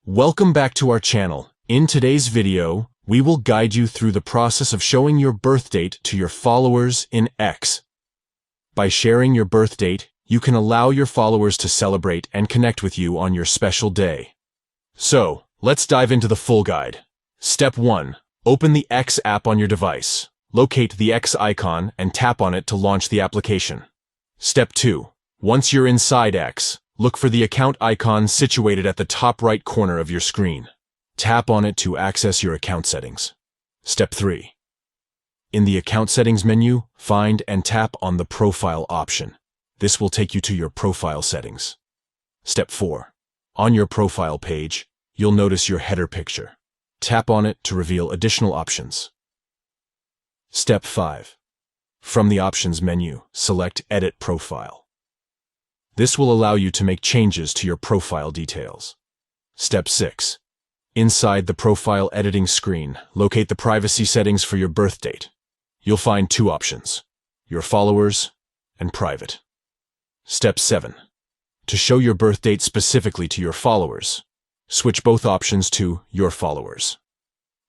Welcome back to our channel. In today's video, we will guide you through the process of showing your birth date to your followers in X. By sharing your birth date, you can allow your followers to celebrate and connect with you on your special day. So, let's dive into the full guide. Step 1. Open the X app on your device. Locate the X icon and tap on it to launch the application. Step 2. Once you're inside X, look for the account icon situated at the top right corner of your screen. Tap on it to access your account settings. Step 3. In the Account Settings menu, find and tap on the Profile option. This will take you to your profile settings. Step 4. On your profile page, you'll notice your header picture. Tap on it to reveal additional options. Step 5. From the Options menu, select Edit Profile. This will allow you to make changes to your profile details. Step 6. Inside the profile editing screen, locate the privacy settings for your birth date. You'll find two options: your followers and private. Step 7. To show your birth date specifically to your followers, switch both options to your followers.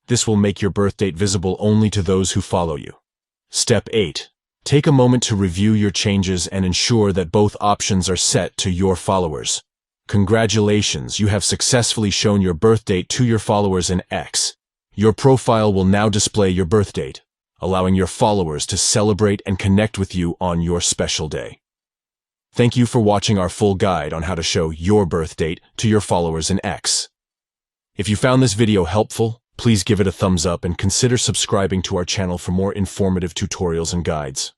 This will make your birth date visible only to those who follow you. Step 8. Take a moment to review your changes and ensure that both options are set to your followers. Congratulations, you have successfully shown your birth date to your followers in X. Your profile will now display your birth date, allowing your followers to celebrate and connect with you on your special day. Thank you for watching our full guide on how to show your birth date to your followers in X. If you found this video helpful, please give it a thumbs up and consider subscribing to our channel for more informative tutorials and guides.